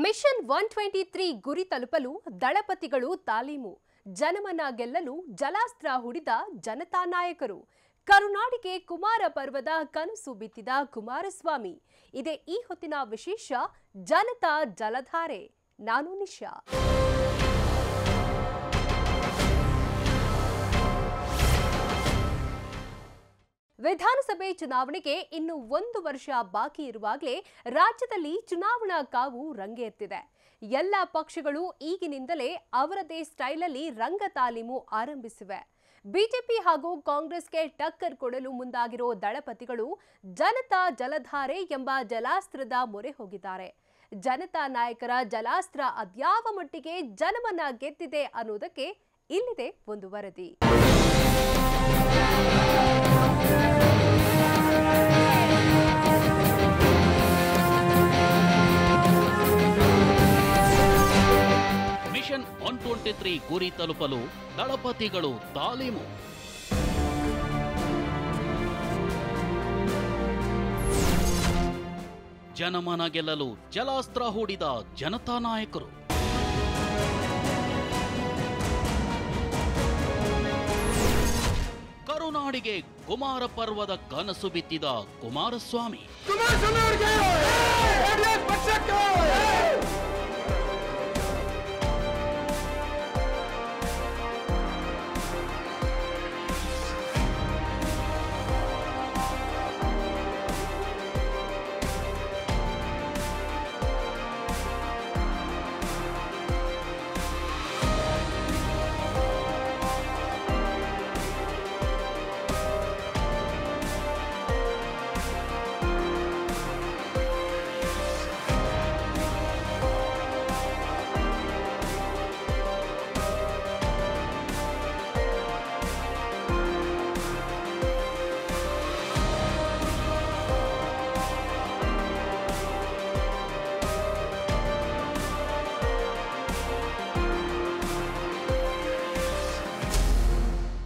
Mission 123 ಗುರಿ ತಲುಪಲು ದಳಪತಿಗಳು ತಾಲೀಮು. ಜನಮನ ಗೆಲ್ಲಲು ಜಲಾಸ್ತ್ರ ಹುಡಿದ ಜನತಾ ನಾಯಕರು. ಕರುನಾಡಿಗೆ ಕುಮಾರ ಪರ್ವದ ಕನಸು ಬಿತ್ತಿದ ಕುಮಾರಸ್ವಾಮಿ. ಇದೇ ಈ ಹೊತ್ತಿನ ವಿಶೇಷ ಜನತಾ ಜಲಧಾರೆ. ನಾನು ನಿಶಾ. ವಿಧಾನಸಭೆ ಚುನಾವಣೆಗೆ ಇನ್ನು 1 ವರ್ಷ ಬಾಕಿ ಇರುವಾಗಲೇ ರಾಜ್ಯದಲ್ಲಿ ಚುನಾವಣಾ ಕಾವು ರಂಗೇರ್ತಿದೆ. ಎಲ್ಲ ಪಕ್ಷಗಳು ಈಗಿನಿಂದಲೇ ಅವರದೇ ಸ್ಟೈಲಲ್ಲಿ ರಂಗ ತಾಲೀಮು ಆರಂಭಿಸಿವೆ. ಬಿಜೆಪಿ ಹಾಗೂ ಕಾಂಗ್ರೆಸ್ಗೆ ಟಕ್ಕರ್ ಕೊಡಲು ಮುಂದಾಗಿರೋ ದಳಪತಿಗಳು ಜನತಾ ಜಲಧಾರೆ ಎಂಬ ಜಲಾಸ್ತ್ರದ ಮೊರೆ ಹೋಗಿದ್ದಾರೆ. ಜನತಾ ನಾಯಕರ ಜಲಾಸ್ತ್ರ ಅದ್ಯಾವ ಮಟ್ಟಿಗೆ ಜನಮನ ಗೆದ್ದಿದೆ ಅನ್ನೋದಕ್ಕೆ ಇಲ್ಲಿದೆ ಒಂದು ವರದಿ. ಮಿಷನ್ 123 ಗುರಿ ತಲುಪಲು ದಳಪತಿಗಳು ತಾಲೀಮು. ಜನಮನ ಗೆಲ್ಲಲು ಜಲಾಸ್ತ್ರ ಹೂಡಿದ ಜನತಾ ನಾಯಕರು. ಕರುನಾಡಿಗೆ ಕುಮಾರ ಪರ್ವದ ಕನಸು ಬಿತ್ತಿದ ಕುಮಾರಸ್ವಾಮಿ.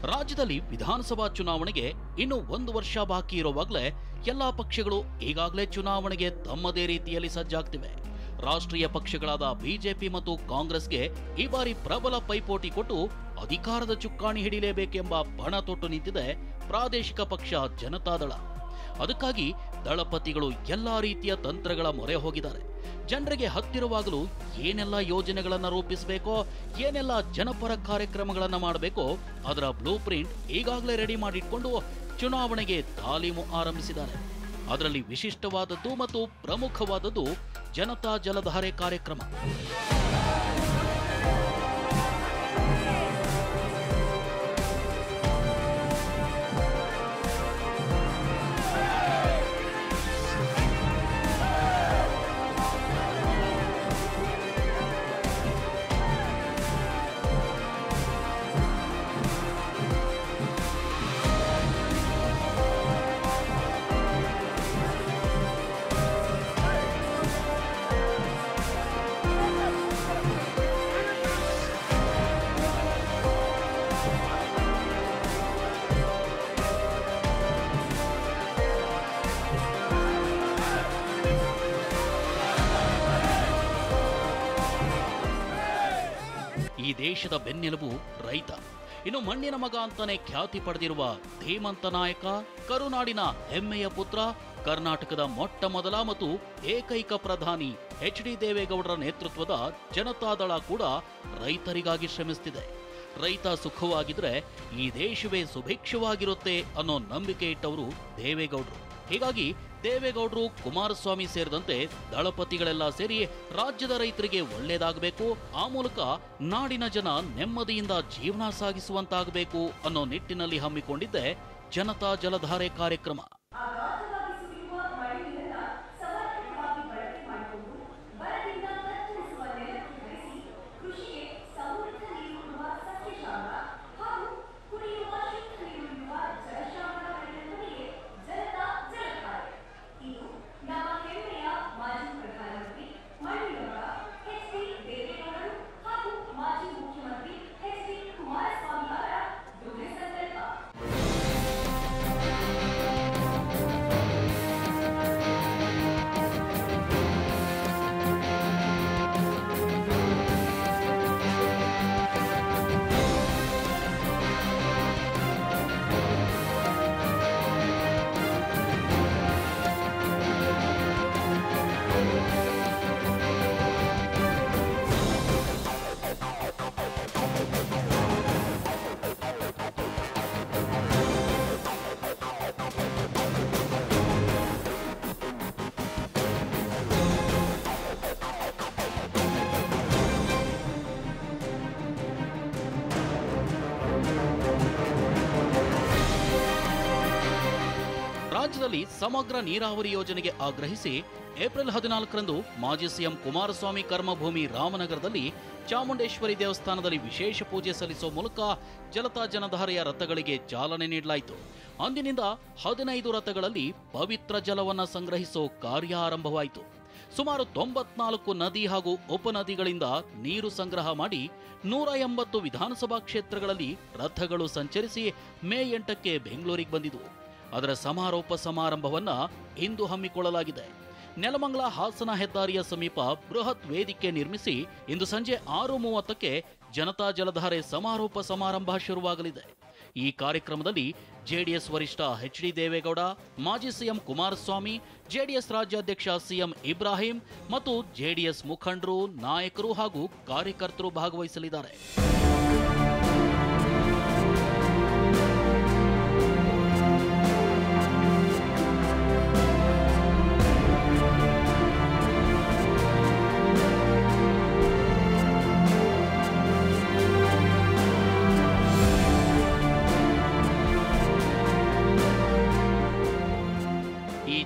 ರಾಜ್ಯದಲ್ಲಿ ವಿಧಾನಸಭಾ ಚುನಾವಣೆಗೆ ಇನ್ನು 1 ವರ್ಷ ಬಾಕಿ ಇರುವಾಗಲೇ ಎಲ್ಲಾ ಪಕ್ಷಗಳು ಈಗಾಗಲೇ ಚುನಾವಣೆಗೆ ತಮ್ಮದೇ ರೀತಿಯಲ್ಲಿ ಸಜ್ಜಾಗ್ತಿವೆ. ರಾಷ್ಟ್ರೀಯ ಪಕ್ಷಗಳಾದ ಬಿಜೆಪಿ ಮತ್ತು ಕಾಂಗ್ರೆಸ್ಗೆ ಈ ಬಾರಿ ಪ್ರಬಲ ಪೈಪೋಟಿ ಕೊಟ್ಟು ಅಧಿಕಾರದ ಚುಕ್ಕಾಣಿ ಹಿಡಿಯಲೇಬೇಕೆಂಬ ಪಣ ತೊಟ್ಟು ನಿಂತಿದೆ ಪ್ರಾದೇಶಿಕ ಪಕ್ಷ ಜನತಾದಳ. ಅದಕ್ಕಾಗಿ ದಳಪತಿಗಳು ಎಲ್ಲಾ ರೀತಿಯ ತಂತ್ರಗಳ ಮೊರೆ ಹೋಗಿದ್ದಾರೆ. ಜನರಿಗೆ ಹತ್ತಿರವಾಗಲು ಏನೆಲ್ಲ ಯೋಜನೆಗಳನ್ನ ರೂಪಿಸಬೇಕೋ, ಏನೆಲ್ಲ ಜನಪರ ಕಾರ್ಯಕ್ರಮಗಳನ್ನ ಮಾಡಬೇಕೋ ಅದರ ಬ್ಲೂ ಪ್ರಿಂಟ್ ಈಗಾಗಲೇ ರೆಡಿ ಮಾಡಿಟ್ಕೊಂಡು ಚುನಾವಣೆಗೆ ತಾಲೀಮು ಆರಂಭಿಸಿದ್ದಾರೆ. ಅದರಲ್ಲಿ ವಿಶಿಷ್ಟವಾದದ್ದು ಮತ್ತು ಪ್ರಮುಖವಾದದ್ದು ಜನತಾ ಜಲಧಾರೆ ಕಾರ್ಯಕ್ರಮ. ಈ ದೇಶದ ಬೆನ್ನೆಲುಬು ರೈತ. ಇನ್ನು ಮಣ್ಣಿನ ಮಗ ಅಂತಾನೆ ಖ್ಯಾತಿ ಪಡೆದಿರುವ ಧೀಮಂತ ನಾಯಕ, ಕರುನಾಡಿನ ಹೆಮ್ಮೆಯ ಪುತ್ರ, ಕರ್ನಾಟಕದ ಮೊಟ್ಟ ಮೊದಲ ಮತ್ತು ಏಕೈಕ ಪ್ರಧಾನಿ ಎಚ್.ಡಿ. ದೇವೇಗೌಡರ ನೇತೃತ್ವದ ಜನತಾದಳ ಕೂಡ ರೈತರಿಗಾಗಿ ಶ್ರಮಿಸುತ್ತಿದೆ. ರೈತ ಸುಖವಾಗಿದ್ರೆ ಈ ದೇಶವೇ ಸುಭಿಕ್ಷವಾಗಿರುತ್ತೆ ಅನ್ನೋ ನಂಬಿಕೆ ಇಟ್ಟವರು ದೇವೇಗೌಡರು. ಹೀಗಾಗಿ ದೇವೇಗೌಡರು, ಕುಮಾರಸ್ವಾಮಿ ಸೇರಿದಂತೆ ದಳಪತಿಗಳೆಲ್ಲ ಸೇರಿ ರಾಜ್ಯದ ರೈತರಿಗೆ ಒಳ್ಳೆಯದಾಗಬೇಕು, ಆ ಮೂಲಕ ನಾಡಿನ ಜನ ನೆಮ್ಮದಿಯಿಂದ ಜೀವನ ಸಾಗಿಸುವಂತಾಗಬೇಕು ಅನ್ನೋ ನಿಟ್ಟಿನಲ್ಲಿ ಹಮ್ಮಿಕೊಂಡಿದ್ದೆ ಜನತಾ ಜಲಧಾರೆ ಕಾರ್ಯಕ್ರಮ. ರಾಜ್ಯದಲ್ಲಿ ಸಮಗ್ರ ನೀರಾವರಿ ಯೋಜನೆಗೆ ಆಗ್ರಹಿಸಿ ಏಪ್ರಿಲ್ 14ರಂದು ಮಾಜಿ ಸಿಎಂ ಕುಮಾರಸ್ವಾಮಿ ಕರ್ಮಭೂಮಿ ರಾಮನಗರದಲ್ಲಿ ಚಾಮುಂಡೇಶ್ವರಿ ದೇವಸ್ಥಾನದಲ್ಲಿ ವಿಶೇಷ ಪೂಜೆ ಸಲ್ಲಿಸುವ ಮೂಲಕ ಜಲತಾ ಜಲಧಾರೆಯ ರಥಗಳಿಗೆ ಚಾಲನೆ ನೀಡಲಾಯಿತು. ಅಂದಿನಿಂದ 15 ರಥಗಳಲ್ಲಿ ಪವಿತ್ರ ಜಲವನ್ನ ಸಂಗ್ರಹಿಸೋ ಕಾರ್ಯ ಆರಂಭವಾಯಿತು. ಸುಮಾರು 94 ನದಿ ಹಾಗೂ ಉಪನದಿಗಳಿಂದ ನೀರು ಸಂಗ್ರಹ ಮಾಡಿ 180 ವಿಧಾನಸಭಾ ಕ್ಷೇತ್ರಗಳಲ್ಲಿ ರಥಗಳು ಸಂಚರಿಸಿ ಮೇ 8ಕ್ಕೆ ಬೆಂಗಳೂರಿಗೆ ಬಂದಿದ್ದವು. ಅದರ ಸಮಾರೋಪ ಸಮಾರಂಭವನ್ನ ಇಂದು ಹಮ್ಮಿಕೊಳ್ಳಲಾಗಿದೆ. ನೆಲಮಂಗಲ ಹಾಸನ ಹೆದ್ದಾರಿಯ ಸಮೀಪ ಬೃಹತ್ ವೇದಿಕೆ ನಿರ್ಮಿಸಿ ಇಂದು ಸಂಜೆ 6:30ಕ್ಕೆ ಜನತಾ ಜಲಧಾರೆ ಸಮಾರೋಪ ಸಮಾರಂಭ ಶುರುವಾಗಲಿದೆ. ಈ ಕಾರ್ಯಕ್ರಮದಲ್ಲಿ ಜೆಡಿಎಸ್ ವರಿಷ್ಠ ಎಚ್.ಡಿ. ದೇವೇಗೌಡ, ಮಾಜಿ ಸಿಎಂ ಕುಮಾರಸ್ವಾಮಿ, ಜೆಡಿಎಸ್ ರಾಜ್ಯಾಧ್ಯಕ್ಷ ಸಿಎಂ ಇಬ್ರಾಹಿಂ ಮತ್ತು ಜೆಡಿಎಸ್ ಮುಖಂಡರು, ನಾಯಕರು ಹಾಗೂ ಕಾರ್ಯಕರ್ತರು ಭಾಗವಹಿಸಲಿದ್ದಾರೆ.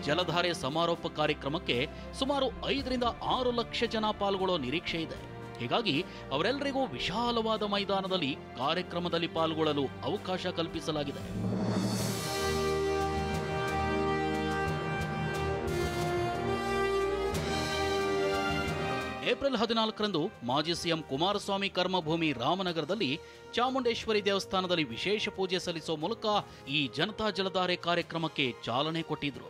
ಜಲಧಾರೆ ಸಮಾರೋಪ ಕಾರ್ಯಕ್ರಮಕ್ಕೆ ಸುಮಾರು 5ರಿಂದ 6 ಲಕ್ಷ ಜನ ಪಾಲ್ಗೊಳ್ಳೋ ನಿರೀಕ್ಷೆ ಇದೆ. ಹೀಗಾಗಿ ಅವರೆಲ್ಲರಿಗೂ ವಿಶಾಲವಾದ ಮೈದಾನದಲ್ಲಿ ಕಾರ್ಯಕ್ರಮದಲ್ಲಿ ಪಾಲ್ಗೊಳ್ಳಲು ಅವಕಾಶ ಕಲ್ಪಿಸಲಾಗಿದೆ. ಏಪ್ರಿಲ್ 14ರಂದು ಮಾಜಿ ಸಿಎಂ ಕುಮಾರಸ್ವಾಮಿ ಕರ್ಮಭೂಮಿ ರಾಮನಗರದಲ್ಲಿ ಚಾಮುಂಡೇಶ್ವರಿ ದೇವಸ್ಥಾನದಲ್ಲಿ ವಿಶೇಷ ಪೂಜೆ ಸಲ್ಲಿಸುವ ಮೂಲಕ ಈ ಜನತಾ ಜಲಧಾರೆ ಕಾರ್ಯಕ್ರಮಕ್ಕೆ ಚಾಲನೆ ಕೊಟ್ಟಿದ್ರು.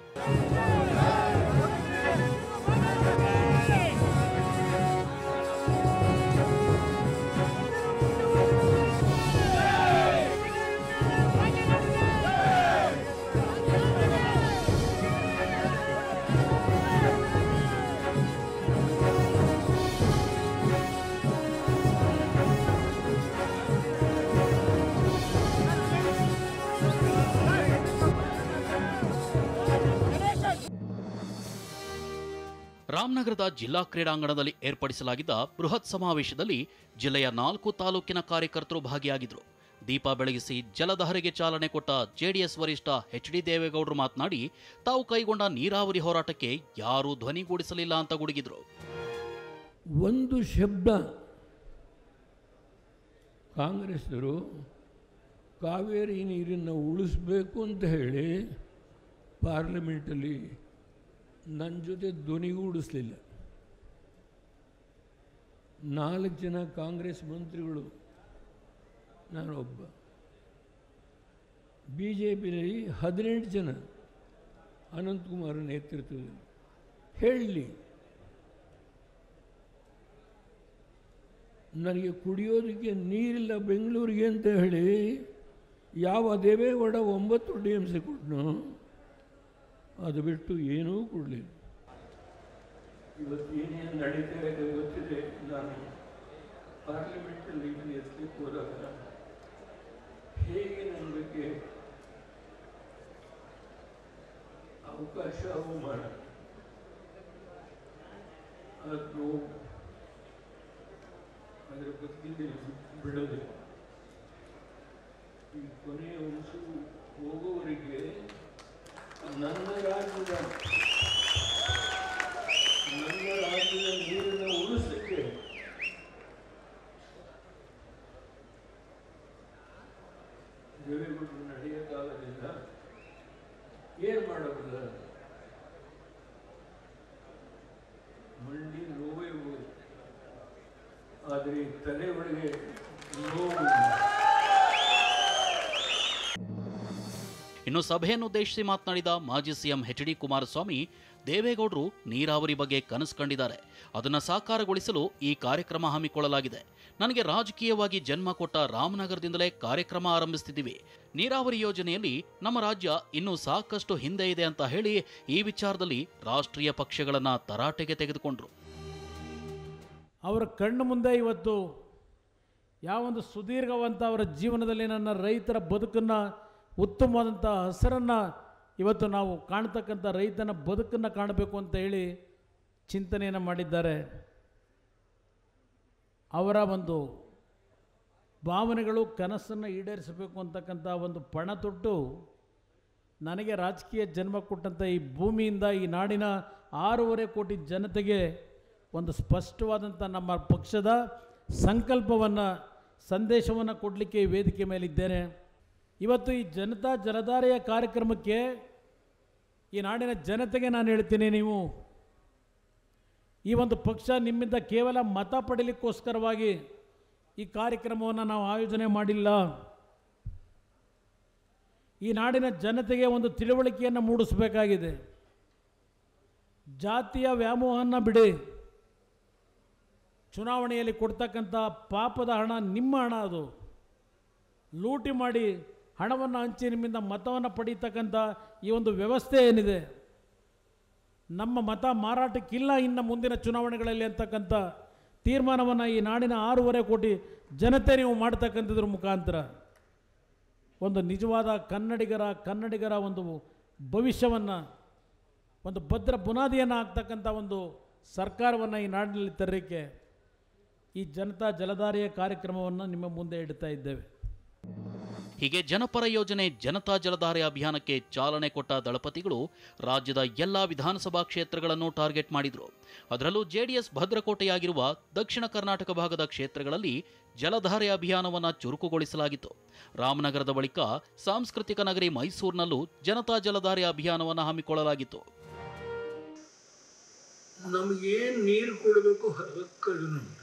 ರಾಮನಗರದ ಜಿಲ್ಲಾ ಕ್ರೀಡಾಂಗಣದಲ್ಲಿ ಏರ್ಪಡಿಸಲಾಗಿದ್ದ ಬೃಹತ್ ಸಮಾವೇಶದಲ್ಲಿ ಜಿಲ್ಲೆಯ 4 ತಾಲೂಕಿನ ಕಾರ್ಯಕರ್ತರು ಭಾಗಿಯಾಗಿದ್ದರು. ದೀಪ ಬೆಳಗಿಸಿ ಜಲಧಾರೆಗೆ ಚಾಲನೆ ಕೊಟ್ಟ ಜೆಡಿಎಸ್ ವರಿಷ್ಠ ಎಚ್.ಡಿ. ದೇವೇಗೌಡರು ಮಾತನಾಡಿ, ತಾವು ಕೈಗೊಂಡ ನೀರಾವರಿ ಹೋರಾಟಕ್ಕೆ ಯಾರೂ ಧ್ವನಿಗೂಡಿಸಲಿಲ್ಲ ಅಂತ ಗುಡುಗಿದ್ರು. ಒಂದು ಶಬ್ದ ಕಾಂಗ್ರೆಸ್ನವರು ಕಾವೇರಿ ನೀರನ್ನು ಉಳಿಸಬೇಕು ಅಂತ ಹೇಳಿ ಪಾರ್ಲಿಮೆಂಟಲ್ಲಿ ನನ್ನ ಜೊತೆ ಧ್ವನಿಗೂಡಿಸಲಿಲ್ಲ. 4 ಜನ ಕಾಂಗ್ರೆಸ್ ಮಂತ್ರಿಗಳು, ನಾನೊಬ್ಬ. ಬಿ ಜೆ ಪಿಯಲ್ಲಿ 18 ಜನ ಅನಂತಕುಮಾರ್ ನೇತೃತ್ವದಲ್ಲಿ. ಹೇಳಲಿ, ನನಗೆ ಕುಡಿಯೋದಕ್ಕೆ ನೀರಿಲ್ಲ ಬೆಂಗಳೂರಿಗೆ ಅಂತ ಹೇಳಿ ಯಾವ ದೇವೇಗೌಡ 9 TMC ಕೊಟ್ಟನೋ ಅದು ಬಿಟ್ಟು ಏನೂ ಕೊಡಲಿಲ್ಲ. ಇವತ್ತು ಏನೇನು ನಡೀತಾ ಇದೆ ಗೊತ್ತಿದೆ. ನಾನು ಪಾರ್ಲಿಮೆಂಟಲ್ಲಿ ಇದನ್ನು ಎತ್ತಲಿಕ್ಕೆ ಹೋದಾಗ ಹೇಗೆ ನನ್ನ ಬಗ್ಗೆ ಅವಕಾಶ ಅವಮಾನ ಅದು ಅದರ ಬಗ್ಗೆ ಬಿಡೋದಿಲ್ಲ. ಈ ಕೊನೆಯ ಉಸಿರು ಹೋಗುವವರೆಗೆ ನನ್ನ ರಾಜ್ಯದ ನೀರನ್ನು ಉಳಿಸಲಿಕ್ಕೆ ದೇವೇಗೌಡರು ನಡೆಯೋಕ್ಕಾಗೋದಿಲ್ಲ. ಏನು ಮಾಡೋದಿಲ್ಲ, ಮಂಡಿ ನೋವೇ ಹೋಗುದು, ಆದರೆ ತಲೆ ಒಳಗೆ ನೋವು. ಇನ್ನು ಸಭೆಯನ್ನು ಉದ್ದೇಶಿಸಿ ಮಾತನಾಡಿದ ಮಾಜಿ ಸಿಎಂ ಎಚ್.ಡಿ. ಕುಮಾರಸ್ವಾಮಿ, ದೇವೇಗೌಡರು ನೀರಾವರಿ ಬಗ್ಗೆ ಕನಸು ಕಂಡಿದ್ದಾರೆ. ಅದನ್ನು ಸಾಕಾರಗೊಳಿಸಲು ಈ ಕಾರ್ಯಕ್ರಮ ಹಮ್ಮಿಕೊಳ್ಳಲಾಗಿದೆ. ನನಗೆ ರಾಜಕೀಯವಾಗಿ ಜನ್ಮ ಕೊಟ್ಟ ರಾಮನಗರದಿಂದಲೇ ಕಾರ್ಯಕ್ರಮ ಆರಂಭಿಸುತ್ತಿದ್ದೀವಿ. ನೀರಾವರಿ ಯೋಜನೆಯಲ್ಲಿ ನಮ್ಮ ರಾಜ್ಯ ಇನ್ನೂ ಸಾಕಷ್ಟು ಹಿಂದೆ ಇದೆ ಅಂತ ಹೇಳಿ ಈ ವಿಚಾರದಲ್ಲಿ ರಾಷ್ಟ್ರೀಯ ಪಕ್ಷಗಳನ್ನು ತರಾಟೆಗೆ ತೆಗೆದುಕೊಂಡ್ರು. ಅವರ ಕಣ್ಣು ಮುಂದೆ ಇವತ್ತು ಯಾವೊಂದು ಸುದೀರ್ಘವಂತ ಅವರ ಜೀವನದಲ್ಲಿ ನನ್ನ ರೈತರ ಬದುಕನ್ನು, ಉತ್ತಮವಾದಂಥ ಹಸರನ್ನು ಇವತ್ತು ನಾವು ಕಾಣ್ತಕ್ಕಂಥ ರೈತನ ಬದುಕನ್ನು ಕಾಣಬೇಕು ಅಂತ ಹೇಳಿ ಚಿಂತನೆಯನ್ನು ಮಾಡಿದ್ದಾರೆ. ಅವರ ಒಂದು ಭಾವನೆಗಳು, ಕನಸನ್ನು ಈಡೇರಿಸಬೇಕು ಅಂತಕ್ಕಂಥ ಒಂದು ಪಣ ತೊಟ್ಟು ನನಗೆ ರಾಜಕೀಯ ಜನ್ಮ ಕೊಟ್ಟಂಥ ಈ ಭೂಮಿಯಿಂದ ಈ ನಾಡಿನ 6.5 ಕೋಟಿ ಜನತೆಗೆ ಒಂದು ಸ್ಪಷ್ಟವಾದಂಥ ನಮ್ಮ ಪಕ್ಷದ ಸಂಕಲ್ಪವನ್ನು ಸಂದೇಶವನ್ನು ಕೊಡಲಿಕ್ಕೆ ಈ ವೇದಿಕೆ ಮೇಲಿದ್ದೇನೆ. ಇವತ್ತು ಈ ಜನತಾ ಜಲಧಾರೆಯ ಕಾರ್ಯಕ್ರಮಕ್ಕೆ ಈ ನಾಡಿನ ಜನತೆಗೆ ನಾನು ಹೇಳ್ತೀನಿ, ನೀವು ಈ ಒಂದು ಪಕ್ಷ ನಿಮ್ಮಿಂದ ಕೇವಲ ಮತ ಪಡೀಲಿಕ್ಕೋಸ್ಕರವಾಗಿ ಈ ಕಾರ್ಯಕ್ರಮವನ್ನು ನಾವು ಆಯೋಜನೆ ಮಾಡಿಲ್ಲ. ಈ ನಾಡಿನ ಜನತೆಗೆ ಒಂದು ತಿಳುವಳಿಕೆಯನ್ನು ಮೂಡಿಸಬೇಕಾಗಿದೆ. ಜಾತಿಯ ವ್ಯಾಮೋಹವನ್ನು ಬಿಡಿ. ಚುನಾವಣೆಯಲ್ಲಿ ಕೊಡ್ತಕ್ಕಂಥ ಪಾಪದ ಹಣ ನಿಮ್ಮ ಹಣ, ಅದು ಲೂಟಿ ಮಾಡಿ ಹಣವನ್ನು ಹಂಚಿ ನಿಮ್ಮಿಂದ ಮತವನ್ನು ಪಡೀತಕ್ಕಂಥ ಈ ಒಂದು ವ್ಯವಸ್ಥೆ ಏನಿದೆ, ನಮ್ಮ ಮತ ಮಾರಾಟಕ್ಕಿಲ್ಲ ಇನ್ನು ಮುಂದಿನ ಚುನಾವಣೆಗಳಲ್ಲಿ ಅಂತಕ್ಕಂಥ ತೀರ್ಮಾನವನ್ನು ಈ ನಾಡಿನ 6.5 ಕೋಟಿ ಜನತೆ ನೀವು ಮಾಡ್ತಕ್ಕಂಥದ್ರ ಮುಖಾಂತರ ಒಂದು ನಿಜವಾದ ಕನ್ನಡಿಗರ ಒಂದು ಭವಿಷ್ಯವನ್ನು, ಒಂದು ಭದ್ರ ಬುನಾದಿಯನ್ನು ಹಾಕ್ತಕ್ಕಂಥ ಒಂದು ಸರ್ಕಾರವನ್ನು ಈ ನಾಡಿನಲ್ಲಿ ತರಲಿಕ್ಕೆ ಈ ಜನತಾ ಜಲಧಾರೆಯ ಕಾರ್ಯಕ್ರಮವನ್ನು ನಿಮ್ಮ ಮುಂದೆ ಇಡ್ತಾ ಇದ್ದೇವೆ. ಹೀಗೆ ಜನಪರ ಯೋಜನೆ ಜನತಾ ಜಲಧಾರೆ ಅಭಿಯಾನಕ್ಕೆ ಚಾಲನೆ ಕೊಟ್ಟ ದಳಪತಿಗಳು ರಾಜ್ಯದ ಎಲ್ಲಾ ವಿಧಾನಸಭಾ ಕ್ಷೇತ್ರಗಳನ್ನು ಟಾರ್ಗೆಟ್ ಮಾಡಿದರು. ಅದರಲ್ಲೂ ಜೆಡಿಎಸ್ ಭದ್ರಕೋಟೆಯಾಗಿರುವ ದಕ್ಷಿಣ ಕರ್ನಾಟಕ ಭಾಗದ ಕ್ಷೇತ್ರಗಳಲ್ಲಿ ಜಲಧಾರೆ ಅಭಿಯಾನವನ್ನು ಚುರುಕುಗೊಳಿಸಲಾಗಿತ್ತು. ರಾಮನಗರದ ಬಳಿಕ ಸಾಂಸ್ಕೃತಿಕ ನಗರಿ ಮೈಸೂರಿನಲ್ಲೂ ಜನತಾ ಜಲಧಾರೆ ಅಭಿಯಾನವನ್ನು ಹಮ್ಮಿಕೊಳ್ಳಲಾಗಿತ್ತು. ನಮಗೇನು ನೀರು ಕೊಡಬೇಕು ಹಕ್ಕದು ನಮ್ಮದು.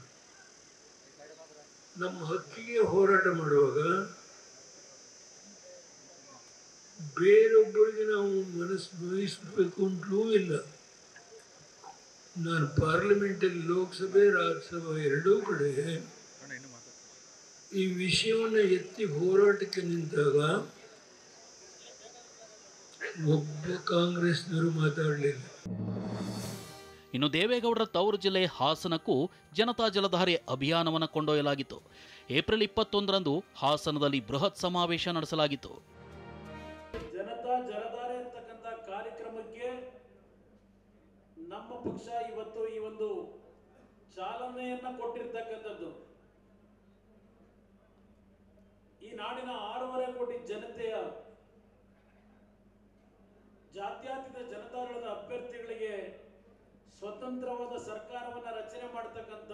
ನಮ್ಮ ಹಕ್ಕಿಗೆ ಹೋರಾಟ ಮಾಡುವಾಗ ಬೇರೊಬ್ಬರಿಗೆ ನಾವು ಮನಸ್ಸು ವಹಿಸಬೇಕು ಅಂತಲೂ ಇಲ್ಲ. ನಾನು ಪಾರ್ಲಿಮೆಂಟಲ್ಲಿ ಲೋಕಸಭೆ ರಾಜ್ಯಸಭೆ ಎರಡೂ ಕಡೆ ಈ ವಿಷಯವನ್ನು ಎತ್ತಿ ಹೋರಾಟಕ್ಕೆ ನಿಂತಾಗ ಒಬ್ಬ ಕಾಂಗ್ರೆಸ್ನವರು ಮಾತಾಡಲಿಲ್ಲ. ಇನ್ನು ದೇವೇಗೌಡರ ತವರು ಜಿಲ್ಲೆ ಹಾಸನಕ್ಕೂ ಜನತಾ ಜಲಧಾರೆ ಅಭಿಯಾನವನ್ನು ಕೊಂಡೊಯ್ಯಲಾಗಿತ್ತು. ಏಪ್ರಿಲ್ 21ರಂದು ಹಾಸನದಲ್ಲಿ ಬೃಹತ್ ಸಮಾವೇಶ ನಡೆಸಲಾಗಿತ್ತು. ಜನತಾ ಜಲಧಾರೆ ಅಂತಕ್ಕಂಥ ಕಾರ್ಯಕ್ರಮಕ್ಕೆ ನಮ್ಮ ಪಕ್ಷ ಇವತ್ತು ಈ ಒಂದು ಚಾಲನೆಯನ್ನ ಕೊಟ್ಟಿರ್ತಕ್ಕಂಥದ್ದು. ಈ ನಾಡಿನ 6.5 ಕೋಟಿ ಜನತೆಯ ಜಾತ್ಯತೀತ ಜನತಾದಳದ ಅಭ್ಯರ್ಥಿಗಳಿಗೆ ಸ್ವತಂತ್ರವಾದ ಸರ್ಕಾರವನ್ನು ರಚನೆ ಮಾಡತಕ್ಕಂಥ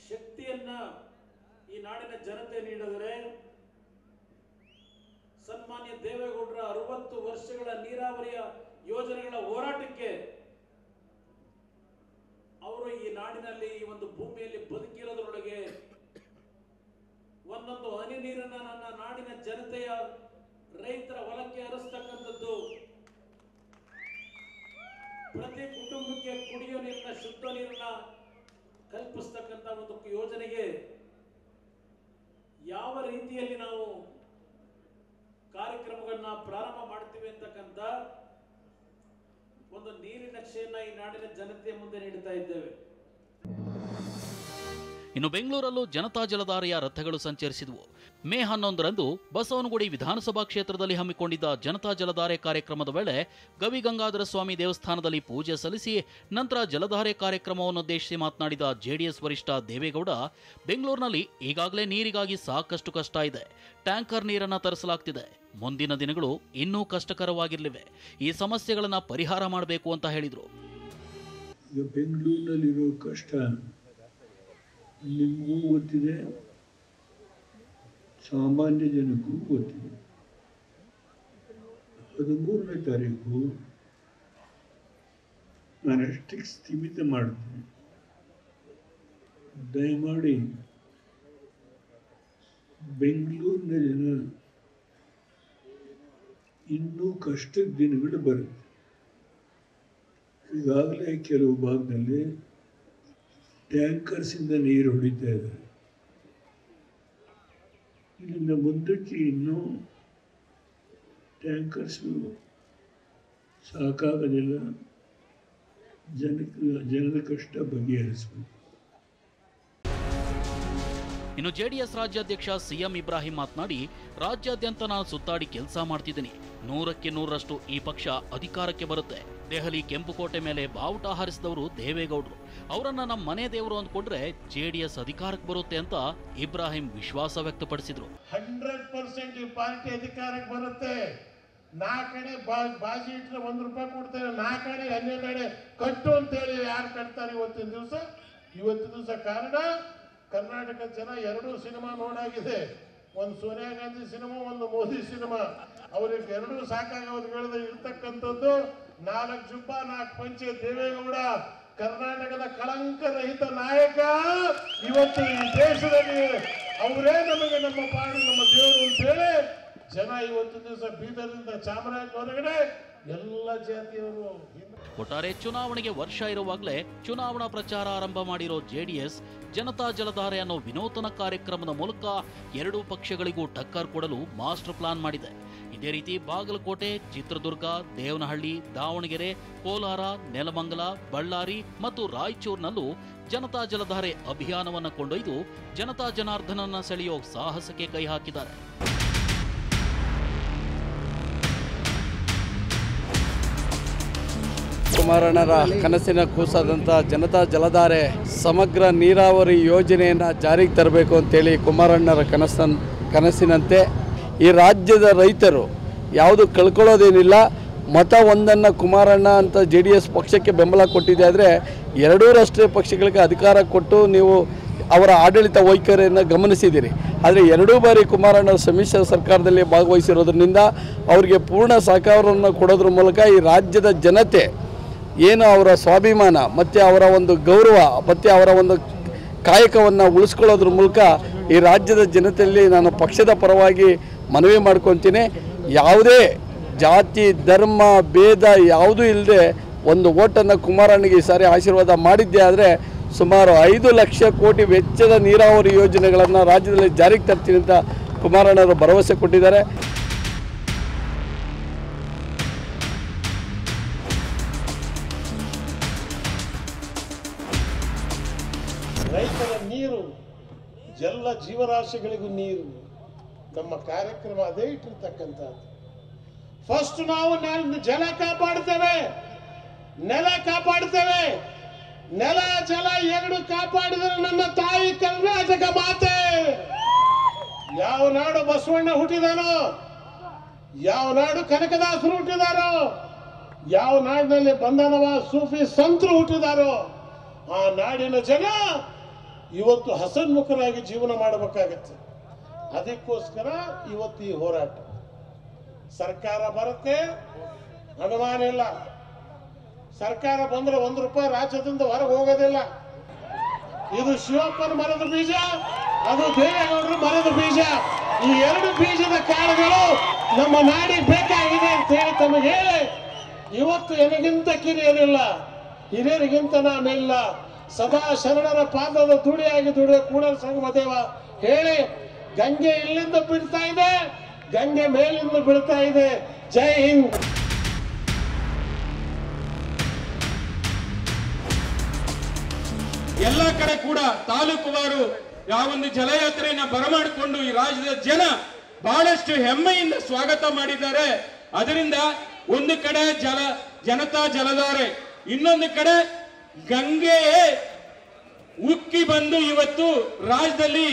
ಶಕ್ತಿಯನ್ನ ಈ ನಾಡಿನ ಜನತೆ ನೀಡಿದರೆ, ಸನ್ಮಾನ್ಯ ದೇವೇಗೌಡರ 60 ವರ್ಷಗಳ ನೀರಾವರಿಯ ಯೋಜನೆಗಳ ಹೋರಾಟಕ್ಕೆ ಅವರು ಈ ನಾಡಿನಲ್ಲಿ ಈ ಒಂದು ಭೂಮಿಯಲ್ಲಿ ಬದುಕಿರೋದ್ರೊಳಗೆ ಒಂದೊಂದು ಹನಿ ನೀರನ್ನ ನನ್ನ ನಾಡಿನ ಜನತೆಯ ರೈತರ ಹೊಲಕ್ಕೆ ಹರಿಸ್ತಕ್ಕಂಥದ್ದು, ಪ್ರತಿ ಕುಟುಂಬಕ್ಕೆ ಕುಡಿಯೋ ನೀರಿನ ಶುದ್ಧ ನೀರನ್ನ ಕಲ್ಪಿಸ್ತಕ್ಕಂಥ ಒಂದು ಯೋಜನೆಗೆ ಯಾವ ರೀತಿಯಲ್ಲಿ ನಾವು ಕಾರ್ಯಕ್ರಮಗಳನ್ನ ಪ್ರಾರಂಭ ಮಾಡ್ತೀವಿ ಅಂತಕ್ಕಂಥ ಒಂದು ನೀರಿನ ನಕ್ಷೆಯನ್ನ ಈ ನಾಡಿನ ಜನತೆಯ ಮುಂದೆ ನೀಡುತ್ತಾ ಇದ್ದೇವೆ. ಇನ್ನು ಬೆಂಗಳೂರಲ್ಲೂ ಜನತಾ ಜಲಧಾರೆಯ ರಥಗಳು ಸಂಚರಿಸಿದವು. ಮೇ 11ರಂದು ಬಸವನಗುಡಿ ವಿಧಾನಸಭಾ ಕ್ಷೇತ್ರದಲ್ಲಿ ಹಮ್ಮಿಕೊಂಡಿದ್ದ ಜನತಾ ಜಲಧಾರೆ ಕಾರ್ಯಕ್ರಮದ ವೇಳೆ ಗವಿಗಂಗಾಧರ ಸ್ವಾಮಿ ದೇವಸ್ಥಾನದಲ್ಲಿ ಪೂಜೆ ಸಲ್ಲಿಸಿ ನಂತರ ಜಲಧಾರೆ ಕಾರ್ಯಕ್ರಮವನ್ನುದ್ದೇಶಿಸಿ ಮಾತನಾಡಿದ ಜೆಡಿಎಸ್ ವರಿಷ್ಠ ದೇವೇಗೌಡ, ಬೆಂಗಳೂರಿನಲ್ಲಿ ಈಗಾಗಲೇ ನೀರಿಗಾಗಿ ಸಾಕಷ್ಟು ಕಷ್ಟ ಇದೆ. ಟ್ಯಾಂಕರ್ ನೀರನ್ನು ತರಿಸಲಾಗ್ತಿದೆ. ಮುಂದಿನ ದಿನಗಳು ಇನ್ನೂ ಕಷ್ಟಕರವಾಗಿರಲಿವೆ. ಈ ಸಮಸ್ಯೆಗಳನ್ನು ಪರಿಹಾರ ಮಾಡಬೇಕು ಅಂತ ಹೇಳಿದರು. ಬೆಂಗಳೂರಿನಲ್ಲಿರೋ ಕಷ್ಟ ನಿಮಗೂ ಗೊತ್ತಿದೆ, ಸಾಮಾನ್ಯ ಜನಕ್ಕೂ ಗೊತ್ತಿದೆ. 13ನೇ ತಾರೀಕು ನಾನು ಅಷ್ಟಕ್ಕೆ ಸ್ಥಿಮಿತ ಮಾಡ್ತೇನೆ. ದಯಮಾಡಿ ಬೆಂಗಳೂರಿನ ಜನ ಇನ್ನೂ ಕಷ್ಟದ ದಿನಗಳು ಬರುತ್ತೆ. ಈಗಾಗಲೇ ಕೆಲವು ಭಾಗದಲ್ಲಿ ಟ್ಯಾಂಕರ್ಸಿಂದ ನೀರು ಹೊಡಿತಾ ಇದ್ದಾರೆ. ಇಲ್ಲಿಂದ ಮುಂದಕ್ಕೆ ಇನ್ನೂ ಟ್ಯಾಂಕರ್ಸು ಸಾಕಾಗೋದಿಲ್ಲ. ಜನದ ಕಷ್ಟ ಬಗೆಹರಿಸಬೇಕು. ಇನ್ನು ಜೆಡಿಎಸ್ ರಾಜ್ಯಾಧ್ಯಕ್ಷ ಸಿಎಂ ಇಬ್ರಾಹಿಂ ಮಾತನಾಡಿ, ರಾಜ್ಯಾದ್ಯಂತ ನಾನು ಸುತ್ತಾಡಿ ಕೆಲಸ ಮಾಡ್ತಿದ್ದೀನಿ. 100ಕ್ಕೆ 100ರಷ್ಟು ಈ ಪಕ್ಷ ಅಧಿಕಾರಕ್ಕೆ ಬರುತ್ತೆ. ದೆಹಲಿ ಕೆಂಪುಕೋಟೆ ಮೇಲೆ ಬಾವುಟ ಹಾರಿಸಿದವರು ದೇವೇಗೌಡರು. ಅವರನ್ನ ನಮ್ಮ ಮನೆ ದೇವರು ಅಂದ್ಕೊಂಡ್ರೆ ಜೆಡಿಎಸ್ ಅಧಿಕಾರಕ್ಕೆ ಬರುತ್ತೆ ಅಂತ ಇಬ್ರಾಹಿಂ ವಿಶ್ವಾಸ ವ್ಯಕ್ತಪಡಿಸಿದ್ರು. 100% ಈ ಪಾರ್ಟಿ ಅಧಿಕಾರಕ್ಕೆ ಬರುತ್ತೆ. 4 ಕಡೆ ಬಾಜಿ ಇಟ್ಟರೆ 1 ರೂಪಾಯಿ ಕೊಡ್ತಾರೆ, 4 ಕಡೆ 12 ಕಡೆ ಕಟ್ಟು ಅಂತೇಳಿ ಯಾರು ಕಟ್ತಾರೆ ಇವತ್ತಿನ ದಿವಸ. ಕಾರಣ ಕರ್ನಾಟಕದ ಜನ 2 ಸಿನಿಮಾ ನೋಡಾಗಿದೆ. ಒಂದು ಸೋನಿಯಾ ಗಾಂಧಿ ಸಿನಿಮಾ, ಒಂದು ಮೋದಿ ಸಿನಿಮಾ. ಅವ್ರಿಗೆ 2 ಸಾಕಾಗಿ ಅವ್ರಿಗೆ ಹೇಳದೆ ಇರ್ತಕ್ಕಂಥದ್ದು 4 ಜುಬ್ಬ 4 ಪಂಚೆ. ದೇವೇಗೌಡ ಕರ್ನಾಟಕದ ಕಳಂಕರಹಿತ ನಾಯಕ. ಇವತ್ತು ಈ ದೇಶದಲ್ಲಿ ಅವರೇ ನಮಗೆ ನಮ್ಮ ಪಾಡು, ನಮ್ಮ ದೇವರು ಅಂತೇಳಿ ಜನ ಇವತ್ತು ದಿವಸ ಬೀದರ್ನಿಂದ ಚಾಮರಾಜನಗರವರೆಗೆ ಎಲ್ಲ ಜಾತಿಯವರು. ಒಟ್ಟಾರೆ ಚುನಾವಣೆಗೆ ವರ್ಷ ಇರುವಾಗಲೇ ಚುನಾವಣಾ ಪ್ರಚಾರ ಆರಂಭ ಮಾಡಿರೋ ಜೆಡಿಎಸ್ ಜನತಾ ಜಲಧಾರೆ ಅನ್ನೋ ವಿನೂತನ ಕಾರ್ಯಕ್ರಮದ ಮೂಲಕ ಎರಡೂ ಪಕ್ಷಗಳಿಗೂ ಟಕ್ಕರ್ ಕೊಡಲು ಮಾಸ್ಟರ್ ಪ್ಲಾನ್ ಮಾಡಿದೆ. ಇದೇ ರೀತಿ ಬಾಗಲಕೋಟೆ, ಚಿತ್ರದುರ್ಗ, ದೇವನಹಳ್ಳಿ, ದಾವಣಗೆರೆ, ಕೋಲಾರ, ನೆಲಮಂಗಲ, ಬಳ್ಳಾರಿ ಮತ್ತು ರಾಯಚೂರಿನಲ್ಲೂ ಜನತಾ ಜಲಧಾರೆ ಅಭಿಯಾನವನ್ನು ಕೊಂಡೊಯ್ದು ಜನತಾ ಜನಾರ್ದನನ್ನ ಸೆಳೆಯೋ ಸಾಹಸಕ್ಕೆ ಕೈ ಹಾಕಿದ್ದಾರೆ. ಕುಮಾರಣ್ಣರ ಕನಸಿನ ಕೂಸಾದಂಥ ಜನತಾ ಜಲಧಾರೆ ಸಮಗ್ರ ನೀರಾವರಿ ಯೋಜನೆಯನ್ನು ಜಾರಿಗೆ ತರಬೇಕು ಅಂತೇಳಿ ಕುಮಾರಣ್ಣರ ಕನಸಿನಂತೆ ಈ ರಾಜ್ಯದ ರೈತರು ಯಾವುದು ಕಳ್ಕೊಳ್ಳೋದೇನಿಲ್ಲ. ಮತ ಒಂದನ್ನು ಕುಮಾರಣ್ಣ ಅಂತ JDS ಪಕ್ಷಕ್ಕೆ ಬೆಂಬಲ ಕೊಟ್ಟಿದೆ. ಆದರೆ 2 ರಾಷ್ಟ್ರೀಯ ಪಕ್ಷಗಳಿಗೆ ಅಧಿಕಾರ ಕೊಟ್ಟು ನೀವು ಅವರ ಆಡಳಿತ ವೈಖರಿಯನ್ನು ಗಮನಿಸಿದ್ದೀರಿ. ಆದರೆ 2 ಬಾರಿ ಕುಮಾರಣ್ಣರ ಸಮ್ಮಿಶ್ರ ಸರ್ಕಾರದಲ್ಲಿ ಭಾಗವಹಿಸಿರೋದ್ರಿಂದ ಅವರಿಗೆ ಪೂರ್ಣ ಸಹಕಾರವನ್ನು ಕೊಡೋದ್ರ ಮೂಲಕ ಈ ರಾಜ್ಯದ ಜನತೆ ಏನು ಅವರ ಸ್ವಾಭಿಮಾನ ಮತ್ತು ಅವರ ಒಂದು ಗೌರವ ಮತ್ತು ಅವರ ಒಂದು ಕಾಯಕವನ್ನು ಉಳಿಸ್ಕೊಳ್ಳೋದ್ರ ಮೂಲಕ ಈ ರಾಜ್ಯದ ಜನತೆಯಲ್ಲಿ ನಾನು ಪಕ್ಷದ ಪರವಾಗಿ ಮನವಿ ಮಾಡ್ಕೊತೀನಿ. ಯಾವುದೇ ಜಾತಿ ಧರ್ಮ ಭೇದ ಯಾವುದೂ ಇಲ್ಲದೆ ಒಂದು ಓಟನ್ನು ಕುಮಾರಣ್ಣಗೆ ಈ ಸಾರಿ ಆಶೀರ್ವಾದ ಮಾಡಿದ್ದೆ. ಆದರೆ ಸುಮಾರು 5 ಲಕ್ಷ ಕೋಟಿ ವೆಚ್ಚದ ನೀರಾವರಿ ಯೋಜನೆಗಳನ್ನು ರಾಜ್ಯದಲ್ಲಿ ಜಾರಿಗೆ ತರ್ತೀನಿ ಅಂತ ಕುಮಾರಣ್ಣವರು ಭರವಸೆ ಕೊಟ್ಟಿದ್ದಾರೆ. ರೈತರ ನೀರು, ಎಲ್ಲ ಜೀವರಾಶಿಗಳಿಗೂ ನೀರು, ನಮ್ಮ ಕಾರ್ಯಕ್ರಮ ಅದೇ ಇಟ್ಟಿರ್ತಕ್ಕಂಥದ್ದು. ಫಸ್ಟ್ ನಾವು ಜಲ ಕಾಪಾಡ್ತೇವೆ, ನೆಲ ಕಾಪಾಡ್ತೇವೆ. ನೆಲ ಜಲ 2 ಕಾಪಾಡಿದರೆ ನನ್ನ ತಾಯಿ ಕರ್ನಾಟಕ ಮಾತೆ. ಯಾವ ನಾಡು ಬಸವಣ್ಣ ಹುಟ್ಟಿದಾನೋ, ಯಾವ ನಾಡು ಕನಕದಾಸರು ಹುಟ್ಟಿದಾರೋ, ಯಾವ ನಾಡಿನಲ್ಲಿ ಬಂಧನವ ಸೂಫಿ ಸಂತರು ಹುಟ್ಟಿದಾರೋ ಆ ನಾಡಿನ ಜನ ಇವತ್ತು ಹಸನ್ಮುಖರಾಗಿ ಜೀವನ ಮಾಡಬೇಕಾಗತ್ತೆ. ಅದಕ್ಕೋಸ್ಕರ ಇವತ್ತು ಈ ಹೋರಾಟ. ಸರ್ಕಾರ ಬರುತ್ತೆ, ಅನುಮಾನ ಇಲ್ಲ. ಸರ್ಕಾರ ಬಂದ್ರೆ 1 ರೂಪಾಯಿ ರಾಜ್ಯದಿಂದ ಹೊರಗೆ ಹೋಗೋದಿಲ್ಲ. ಇದು ಶಿವಪ್ಪನ ಮರದ ಬೀಜ, ಅದು ದೇವೇಗೌಡರ ಮರದ ಬೀಜ. ಈ 2 ಬೀಜದ ಕಾಳುಗಳು ನಮ್ಮ ನಾಡಿಗೆ ಬೇಕಾಗಿದೆ ಅಂತ ಹೇಳಿ ತಮಗೆ ಹೇಳಿ ಇವತ್ತು ಎನಗಿಂತ ಕಿರಿಯರಿಲ್ಲ, ಹಿರಿಯರಿಗಿಂತ ನಾನಿಲ್ಲ. ಸದಾ ಶರಣರ ಪಾದದ ಧೂಳಿಯಾಗಿ ದುಡಿಯೋ ಕೂಡಲ ಸಂಗಮ ದೇವ ಹೇಳಿ ಗಂಗೆ ಇಲ್ಲಿಂದ ಬಿಡ್ತಾ ಇದೆ, ಗಂಗೆ ಮೇಲಿಂದ ಬೀಳ್ತಾ ಇದೆ. ಜೈ ಹಿಂದ್. ಎಲ್ಲ ಕಡೆ ಕೂಡ ತಾಲೂಕುವಾರು ಯಾವೊಂದು ಜಲಯಾತ್ರೆಯನ್ನ ಬರಮಾಡಿಕೊಂಡು ಈ ರಾಜ್ಯದ ಜನ ಬಹಳಷ್ಟು ಹೆಮ್ಮೆಯಿಂದ ಸ್ವಾಗತ ಮಾಡಿದ್ದಾರೆ. ಅದರಿಂದ ಒಂದು ಕಡೆ ಜನತಾ ಜಲಧಾರೆ, ಇನ್ನೊಂದು ಕಡೆ ಗಂಗೆಯೇ ಉಕ್ಕಿ ಬಂದು ಇವತ್ತು ರಾಜ್ಯದಲ್ಲಿ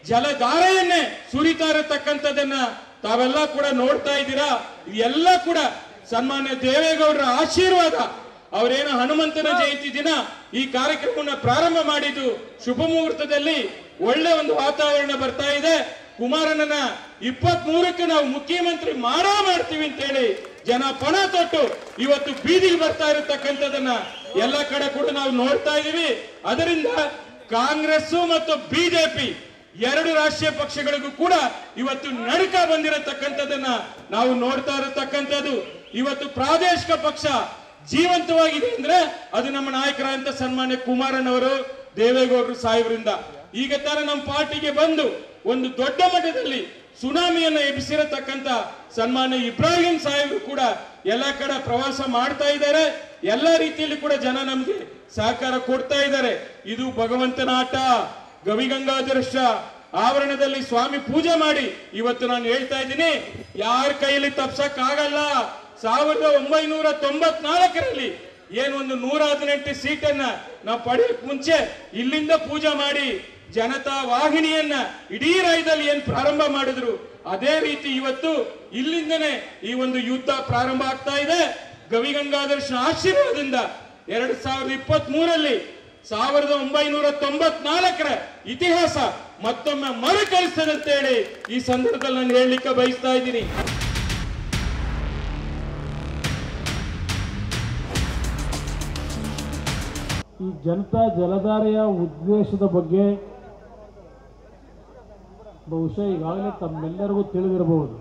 ಜಲಧಾರೆಯನ್ನೇ ಸುರಿತಾ ಇರತಕ್ಕಂಥದ್ದನ್ನ ತಾವೆಲ್ಲ ಕೂಡ ನೋಡ್ತಾ ಇದ್ದೀರಾ. ಎಲ್ಲ ಕೂಡ ಸನ್ಮಾನ್ಯ ದೇವೇಗೌಡರ ಆಶೀರ್ವಾದ. ಅವರೇನು ಹನುಮಂತನ ಜಯಂತಿ ದಿನ ಈ ಕಾರ್ಯಕ್ರಮವನ್ನು ಪ್ರಾರಂಭ ಮಾಡಿದ್ದು ಶುಭ ಮುಹೂರ್ತದಲ್ಲಿ ಒಳ್ಳೆ ಒಂದು ವಾತಾವರಣ ಬರ್ತಾ ಇದೆ. ಕುಮಾರಣ್ಣನ 23ಕ್ಕೆ ನಾವು ಮುಖ್ಯಮಂತ್ರಿ ಮಾಡ್ತೀವಿ ಅಂತ ಹೇಳಿ ಜನ ಪಣ ತೊಟ್ಟು ಇವತ್ತು ಬೀದಿಗೆ ಬರ್ತಾ ಇರತಕ್ಕಂಥದನ್ನ ಎಲ್ಲ ಕಡೆ ಕೂಡ ನಾವು ನೋಡ್ತಾ ಇದೀವಿ. ಅದರಿಂದ ಕಾಂಗ್ರೆಸ್ ಮತ್ತು ಬಿಜೆಪಿ 2 ರಾಷ್ಟ್ರೀಯ ಪಕ್ಷಗಳಿಗೂ ಕೂಡ ಇವತ್ತು ನಡುಕ ಬಂದಿರತಕ್ಕಂಥದನ್ನ ನಾವು ನೋಡ್ತಾ ಇರತಕ್ಕಂಥದ್ದು. ಇವತ್ತು ಪ್ರಾದೇಶಿಕ ಪಕ್ಷ ಜೀವಂತವಾಗಿದೆ ಅಂದ್ರೆ ಅದು ನಮ್ಮ ನಾಯಕರಂತ ಸನ್ಮಾನ್ಯ ಕುಮಾರಣ್ಣವರು, ದೇವೇಗೌಡರು ಸಾಹೇಬರಿಂದ. ಈಗ ತರ ನಮ್ಮ ಪಾರ್ಟಿಗೆ ಬಂದು ಒಂದು ದೊಡ್ಡ ಮಟ್ಟದಲ್ಲಿ ಸುನಾಮಿಯನ್ನು ಎಬ್ಬಿಸಿರತಕ್ಕಂತ ಸನ್ಮಾನ್ಯ ಇಬ್ರಾಹಿಂ ಸಾಹೇಬರು ಕೂಡ ಎಲ್ಲ ಕಡೆ ಪ್ರವಾಸ ಮಾಡ್ತಾ ಇದ್ದಾರೆ. ಎಲ್ಲ ರೀತಿಯಲ್ಲಿ ಕೂಡ ಜನ ನಮ್ಗೆ ಸಹಕಾರ ಕೊಡ್ತಾ ಇದ್ದಾರೆ. ಇದು ಭಗವಂತನ ಆಟ. ಗವಿಗಂಗಾಧರ ಆವರಣದಲ್ಲಿ ಸ್ವಾಮಿ ಪೂಜೆ ಮಾಡಿ ಇವತ್ತು ನಾನು ಹೇಳ್ತಾ ಇದ್ದೀನಿ, ಯಾರ ಕೈಯಲ್ಲಿ ತಪ್ಸಕ್ ಆಗಲ್ಲ. 1994ರಲ್ಲಿ ಏನು ಒಂದು 118 ಸೀಟನ್ನ ನಾವು ಪಡೆಯಕ್ ಮುಂಚೆ ಇಲ್ಲಿಂದ ಪೂಜೆ ಮಾಡಿ ಜನತಾ ವಾಹಿನಿಯನ್ನ ಇಡೀ ರಾಜ್ಯದಲ್ಲಿ ಏನ್ ಪ್ರಾರಂಭ ಮಾಡಿದ್ರು ಅದೇ ರೀತಿ ಇವತ್ತು ಇಲ್ಲಿಂದನೇ ಈ ಒಂದು ಯುದ್ಧ ಪ್ರಾರಂಭ ಆಗ್ತಾ ಇದೆ. ಗವಿಗಂಗಾಧರ ಆಶೀರ್ವಾದದಿಂದ 2023ರಲ್ಲಿ 1994ರ ಇತಿಹಾಸ ಮತ್ತೊಮ್ಮೆ ಮರುಕಳಿಸ್ತದೆ ಅಂತ ಹೇಳಿ ಈ ಸಂದರ್ಭದಲ್ಲಿ ನಾನು ಹೇಳಲಿಕ್ಕೆ ಬಯಸ್ತಾ ಇದ್ದೀನಿ. ಈ ಜನತಾ ಜಲಧಾರೆಯ ಉದ್ದೇಶದ ಬಗ್ಗೆ ಬಹುಶಃ ಈಗಾಗಲೇ ತಮ್ಮೆಲ್ಲರಿಗೂ ತಿಳಿದಿರಬಹುದು.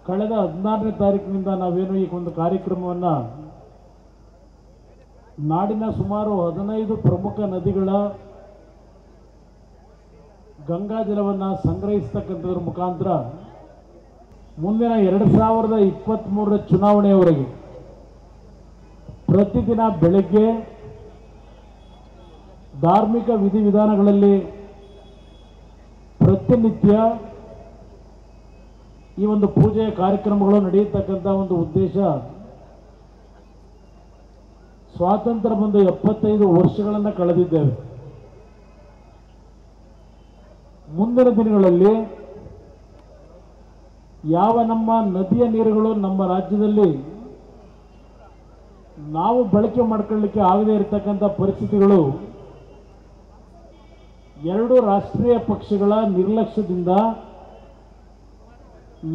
ಕಳೆದ 16ನೇ ತಾರೀಕಿನಿಂದ ನಾವೇನು ಈ ಒಂದು ಕಾರ್ಯಕ್ರಮವನ್ನು ನಾಡಿನ ಸುಮಾರು 15 ಪ್ರಮುಖ ನದಿಗಳ ಗಂಗಾ ಜಲವನ್ನು ಸಂಗ್ರಹಿಸತಕ್ಕಂಥದ್ರ ಮುಖಾಂತರ ಮುಂದಿನ 2023ರ ಚುನಾವಣೆಯವರೆಗೆ ಪ್ರತಿದಿನ ಬೆಳಗ್ಗೆ ಧಾರ್ಮಿಕ ವಿಧಿವಿಧಾನಗಳಲ್ಲಿ ಪ್ರತಿನಿತ್ಯ ಈ ಒಂದು ಪೂಜೆಯ ಕಾರ್ಯಕ್ರಮಗಳು ನಡೆಯತಕ್ಕಂಥ ಒಂದು ಉದ್ದೇಶ ಸ್ವಾತಂತ್ರ್ಯ ಬಂದು 75 ವರ್ಷಗಳನ್ನು ಕಳೆದಿದ್ದೇವೆ. ಮುಂದಿನ ದಿನಗಳಲ್ಲಿ ಯಾವ ನಮ್ಮ ನದಿಯ ನೀರುಗಳು ನಮ್ಮ ರಾಜ್ಯದಲ್ಲಿ ನಾವು ಬಳಕೆ ಮಾಡ್ಕೊಳ್ಳಿಕ್ಕೆ ಆಗದೇ ಇರತಕ್ಕಂಥ ಪರಿಸ್ಥಿತಿಗಳು ಎರಡು ರಾಷ್ಟ್ರೀಯ ಪಕ್ಷಗಳ ನಿರ್ಲಕ್ಷ್ಯದಿಂದ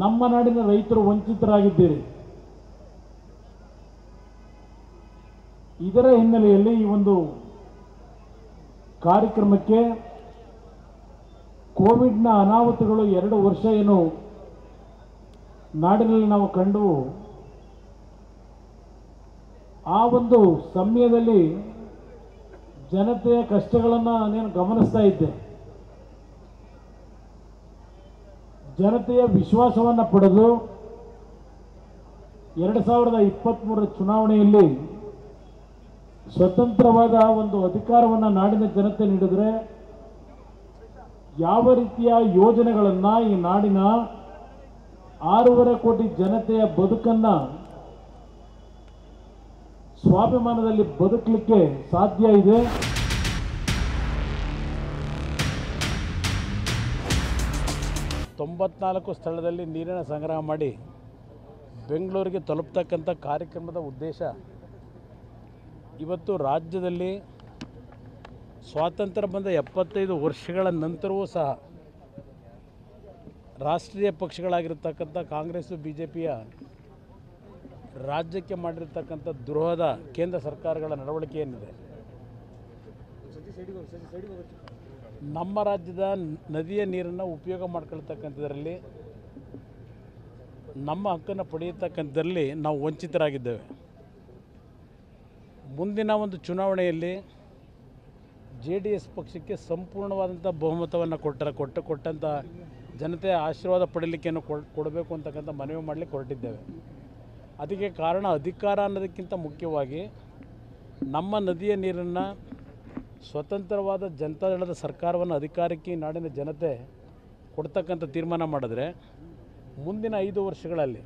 ನಮ್ಮ ನಾಡಿನ ರೈತರು ವಂಚಿತರಾಗಿದ್ದೀರಿ. ಇದರ ಹಿನ್ನೆಲೆಯಲ್ಲಿ ಈ ಒಂದು ಕಾರ್ಯಕ್ರಮಕ್ಕೆ ಕೋವಿಡ್ನ ಅನಾಹುತಗಳು 2 ವರ್ಷ ಏನು ನಾಡಿನಲ್ಲಿ ನಾವು ಕಂಡು ಆ ಒಂದು ಸಮಯದಲ್ಲಿ ಜನತೆಯ ಕಷ್ಟಗಳನ್ನು ನಾನೇನು ಗಮನಿಸ್ತಾ ಇದ್ದೆ. ಜನತೆಯ ವಿಶ್ವಾಸವನ್ನು ಪಡೆದು 2023ರ ಚುನಾವಣೆಯಲ್ಲಿ ಸ್ವತಂತ್ರವಾದ ಒಂದು ಅಧಿಕಾರವನ್ನು ನಾಡಿನ ಜನತೆ ನೀಡಿದರೆ ಯಾವ ರೀತಿಯ ಯೋಜನೆಗಳನ್ನು ಈ ನಾಡಿನ 6.5 ಕೋಟಿ ಜನತೆಯ ಬದುಕನ್ನು ಸ್ವಾಭಿಮಾನದಲ್ಲಿ ಬದುಕಲಿಕ್ಕೆ ಸಾಧ್ಯ ಇದೆ. ತೊಂಬತ್ನಾಲ್ಕು ಸ್ಥಳದಲ್ಲಿ ನೀರಿನ ಸಂಗ್ರಹ ಮಾಡಿ ಬೆಂಗಳೂರಿಗೆ ತಲುಪತಕ್ಕಂಥ ಕಾರ್ಯಕ್ರಮದ ಉದ್ದೇಶ ಇವತ್ತು ರಾಜ್ಯದಲ್ಲಿ ಸ್ವಾತಂತ್ರ್ಯ ಬಂದ 75 ವರ್ಷಗಳ ನಂತರವೂ ಸಹ ರಾಷ್ಟ್ರೀಯ ಪಕ್ಷಗಳಾಗಿರ್ತಕ್ಕಂಥ ಕಾಂಗ್ರೆಸ್ BJPಯ ರಾಜ್ಯಕ್ಕೆ ಮಾಡಿರ್ತಕ್ಕಂಥ ದ್ರೋಹದ ಕೇಂದ್ರ ಸರ್ಕಾರಗಳ ನಡವಳಿಕೆ ಏನಿದೆ, ನಮ್ಮ ರಾಜ್ಯದ ನದಿಯ ನೀರನ್ನು ಉಪಯೋಗ ಮಾಡ್ಕೊಳ್ತಕ್ಕಂಥದ್ರಲ್ಲಿ ನಮ್ಮ ಹಕ್ಕನ್ನು ಪಡೆಯತಕ್ಕಂಥದ್ರಲ್ಲಿ ನಾವು ವಂಚಿತರಾಗಿದ್ದೇವೆ. ಮುಂದಿನ ಒಂದು ಚುನಾವಣೆಯಲ್ಲಿ JDS ಪಕ್ಷಕ್ಕೆ ಸಂಪೂರ್ಣವಾದಂಥ ಬಹುಮತವನ್ನು ಕೊಟ್ಟಂಥ ಜನತೆಯ ಆಶೀರ್ವಾದ ಪಡೀಲಿಕ್ಕೇನು ಕೊಡಬೇಕು ಅಂತಕ್ಕಂಥ ಮನವಿ ಮಾಡಲಿಕ್ಕೆ ಹೊರಟಿದ್ದೇವೆ. ಅದಕ್ಕೆ ಕಾರಣ ಅಧಿಕಾರ ಅನ್ನೋದಕ್ಕಿಂತ ಮುಖ್ಯವಾಗಿ ನಮ್ಮ ನದಿಯ ನೀರನ್ನು ಸ್ವತಂತ್ರವಾದ ಜನತಾದಳದ ಸರ್ಕಾರವನ್ನು ಅಧಿಕಾರಕ್ಕೆ ನಾಡಿನ ಜನತೆ ಕೊಡ್ತಕ್ಕಂಥ ತೀರ್ಮಾನ ಮಾಡಿದ್ರೆ ಮುಂದಿನ 5 ವರ್ಷಗಳಲ್ಲಿ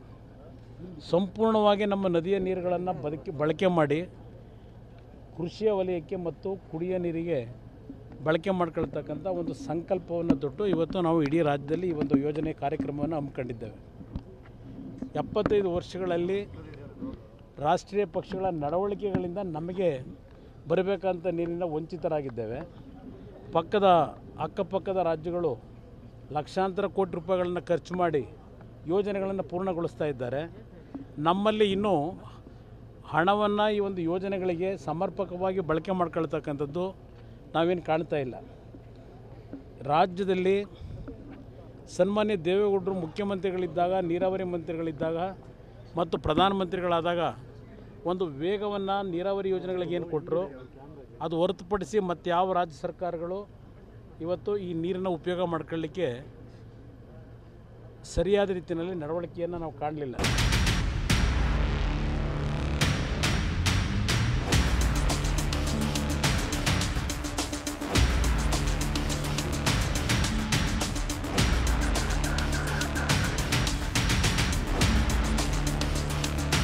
ಸಂಪೂರ್ಣವಾಗಿ ನಮ್ಮ ನದಿಯ ನೀರುಗಳನ್ನು ಬಳಕೆ ಮಾಡಿ ಕೃಷಿಯ ವಲಯಕ್ಕೆ ಮತ್ತು ಕುಡಿಯ ನೀರಿಗೆ ಬಳಕೆ ಮಾಡ್ಕೊಳ್ತಕ್ಕಂಥ ಒಂದು ಸಂಕಲ್ಪವನ್ನು ತೊಟ್ಟು ಇವತ್ತು ನಾವು ಇಡೀ ರಾಜ್ಯದಲ್ಲಿ ಈ ಒಂದು ಯೋಜನೆ ಕಾರ್ಯಕ್ರಮವನ್ನು ಹಮ್ಮಿಕೊಂಡಿದ್ದೇವೆ. 75 ವರ್ಷಗಳಲ್ಲಿ ರಾಷ್ಟ್ರೀಯ ಪಕ್ಷಗಳ ನಡವಳಿಕೆಗಳಿಂದ ನಮಗೆ ಬರಬೇಕಂತ ನೀರಿನ ವಂಚಿತರಾಗಿದ್ದೇವೆ. ಅಕ್ಕಪಕ್ಕದ ರಾಜ್ಯಗಳು ಲಕ್ಷಾಂತರ ಕೋಟಿ ರೂಪಾಯಿಗಳನ್ನು ಖರ್ಚು ಮಾಡಿ ಯೋಜನೆಗಳನ್ನು ಪೂರ್ಣಗೊಳಿಸ್ತಾ ಇದ್ದಾರೆ. ನಮ್ಮಲ್ಲಿ ಇನ್ನೂ ಹಣವನ್ನು ಈ ಒಂದು ಯೋಜನೆಗಳಿಗೆ ಸಮರ್ಪಕವಾಗಿ ಬಳಕೆ ಮಾಡ್ಕೊಳ್ತಕ್ಕಂಥದ್ದು ನಾವೇನು ಕಾಣ್ತಾ ಇಲ್ಲ. ರಾಜ್ಯದಲ್ಲಿ ಸನ್ಮಾನ್ಯ ದೇವೇಗೌಡರು ಮುಖ್ಯಮಂತ್ರಿಗಳಿದ್ದಾಗ, ನೀರಾವರಿ ಮಂತ್ರಿಗಳಿದ್ದಾಗ ಮತ್ತು ಪ್ರಧಾನಮಂತ್ರಿಗಳಾದಾಗ ಒಂದು ವೇಗವನ್ನು ನೀರಾವರಿ ಯೋಜನೆಗಳಿಗೆ ಏನು ಕೊಟ್ಟರು ಅದು ಹೊರತುಪಡಿಸಿ ಮತ್ತು ಯಾವ ರಾಜ್ಯ ಸರ್ಕಾರಗಳು ಇವತ್ತು ಈ ನೀರನ್ನು ಉಪಯೋಗ ಮಾಡ್ಕೊಳ್ಳಿಕ್ಕೆ ಸರಿಯಾದ ರೀತಿಯಲ್ಲಿ ನಡವಳಿಕೆಯನ್ನು ನಾವು ಕಾಣಲಿಲ್ಲ.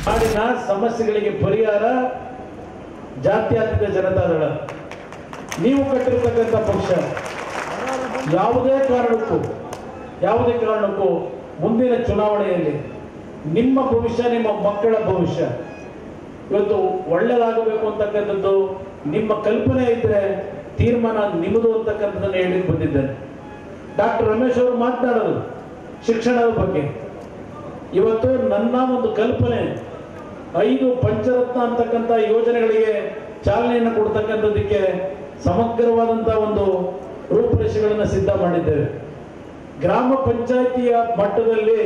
ನಾಡಿನ ಸಮಸ್ಯೆಗಳಿಗೆ ಪರಿಹಾರ ಜಾತ್ಯತೀತ ಜನತಾದಳ. ನೀವು ಕಟ್ಟಿರ್ತಕ್ಕಂಥ ಪಕ್ಷ ಯಾವುದೇ ಕಾರಣಕ್ಕೂ ಮುಂದಿನ ಚುನಾವಣೆಯಲ್ಲಿ ನಿಮ್ಮ ಭವಿಷ್ಯ, ನಿಮ್ಮ ಮಕ್ಕಳ ಭವಿಷ್ಯ ಇವತ್ತು ಒಳ್ಳೆಯದಾಗಬೇಕು ಅಂತಕ್ಕಂಥದ್ದು ನಿಮ್ಮ ಕಲ್ಪನೆ ಇದ್ದರೆ ತೀರ್ಮಾನ ನಿಮ್ಮದು ಅಂತಕ್ಕಂಥದ್ದನ್ನು ಹೇಳಿಕ್ಕೆ ಬಂದಿದ್ದೇನೆ. ಡಾಕ್ಟರ್ ರಮೇಶ್ ಅವರು ಮಾತನಾಡೋದು ಶಿಕ್ಷಣದ ಬಗ್ಗೆ. ಇವತ್ತು ನನ್ನ ಒಂದು ಕಲ್ಪನೆ 5 ಪಂಚರತ್ನ ಅಂತಕ್ಕಂಥ ಯೋಜನೆಗಳಿಗೆ ಚಾಲನೆಯನ್ನು ಕೊಡ್ತಕ್ಕಂಥದ್ದಕ್ಕೆ ಸಮಗ್ರವಾದಂಥ ಒಂದು ರೂಪುರೇಷೆಗಳನ್ನು ಸಿದ್ಧ ಮಾಡಿದ್ದೇವೆ. ಗ್ರಾಮ ಪಂಚಾಯಿತಿಯ ಮಟ್ಟದಲ್ಲಿ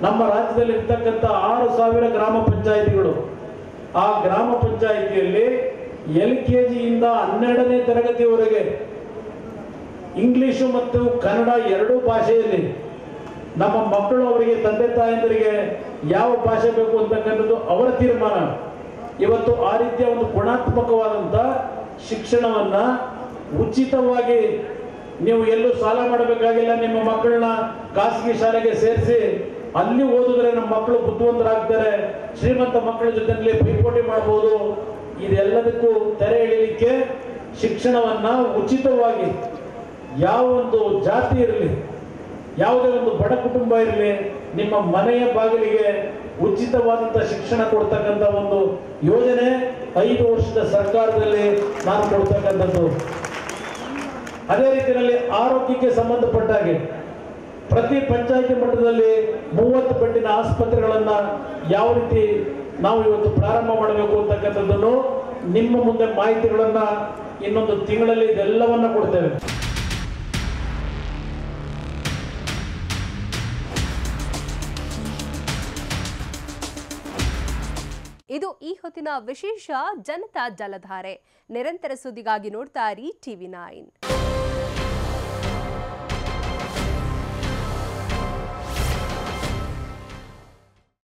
ನಮ್ಮ ರಾಜ್ಯದಲ್ಲಿ ಇರ್ತಕ್ಕಂಥ 6,000 ಗ್ರಾಮ ಪಂಚಾಯಿತಿಗಳು, ಆ ಗ್ರಾಮ ಪಂಚಾಯಿತಿಯಲ್ಲಿ LKG ಇಂದ 12ನೇ ತರಗತಿವರೆಗೆ ಇಂಗ್ಲಿಷು ಮತ್ತು ಕನ್ನಡ ಎರಡೂ ಭಾಷೆಯಲ್ಲಿ ನಮ್ಮ ಮಕ್ಕಳು, ಅವರಿಗೆ ತಂದೆ ತಾಯಂದರಿಗೆ ಯಾವ ಭಾಷೆ ಬೇಕು ಅಂತಕ್ಕಂಥದ್ದು ಅವರ ತೀರ್ಮಾನ. ಇವತ್ತು ಆ ರೀತಿಯ ಒಂದು ಗುಣಾತ್ಮಕವಾದಂಥ ಶಿಕ್ಷಣವನ್ನ ಉಚಿತವಾಗಿ ನೀವು ಎಲ್ಲೂ ಸಾಲ ಮಾಡಬೇಕಾಗಿಲ್ಲ. ನಿಮ್ಮ ಮಕ್ಕಳನ್ನ ಖಾಸಗಿ ಶಾಲೆಗೆ ಸೇರಿಸಿ ಅಲ್ಲಿ ಓದಿದ್ರೆ ನಮ್ಮ ಮಕ್ಕಳು ಬುದ್ಧಿವಂತರಾಗ್ತಾರೆ, ಶ್ರೀಮಂತ ಮಕ್ಕಳ ಜೊತೆಯಲ್ಲಿ ಪೈಪೋಟಿ ಮಾಡಬಹುದು. ಇದೆಲ್ಲದಕ್ಕೂ ತೆರೆ ಎಳಿಲಿಕ್ಕೆ ಶಿಕ್ಷಣವನ್ನ ಉಚಿತವಾಗಿ, ಯಾವ ಒಂದು ಜಾತಿ ಇರಲಿ, ಯಾವುದೇ ಒಂದು ಬಡ ಕುಟುಂಬ ಇರಲಿ, ನಿಮ್ಮ ಮನೆಯ ಬಾಗಿಲಿಗೆ ಉಚಿತವಾದಂಥ ಶಿಕ್ಷಣ ಕೊಡ್ತಕ್ಕಂಥ ಒಂದು ಯೋಜನೆ 5 ವರ್ಷದ ಸರ್ಕಾರದಲ್ಲಿ ನಾನು ಕೊಡ್ತಕ್ಕಂಥದ್ದು. ಅದೇ ರೀತಿಯಲ್ಲಿ ಆರೋಗ್ಯಕ್ಕೆ ಸಂಬಂಧಪಟ್ಟ ಹಾಗೆ ಪ್ರತಿ ಪಂಚಾಯಿತಿ ಮಟ್ಟದಲ್ಲಿ 30 ಬೆಡ್ಡಿನ ಆಸ್ಪತ್ರೆಗಳನ್ನ ಯಾವ ರೀತಿ ನಾವು ಇವತ್ತು ಪ್ರಾರಂಭ ಮಾಡಬೇಕು ಅಂತಕ್ಕಂಥದ್ದನ್ನು ನಿಮ್ಮ ಮುಂದೆ ಮಾಹಿತಿಗಳನ್ನ ಇನ್ನೊಂದು ತಿಂಗಳಲ್ಲಿ ಇದೆಲ್ಲವನ್ನ ಕೊಡ್ತೇವೆ. ಇದು ಈ ಹೊತ್ತಿನ ವಿಶೇಷ ಜನತಾ ಜಲಧಾರೆ. ನಿರಂತರ ಸುದ್ದಿಗಾಗಿ ನೋಡ್ತಾ ಇರಿ TV9.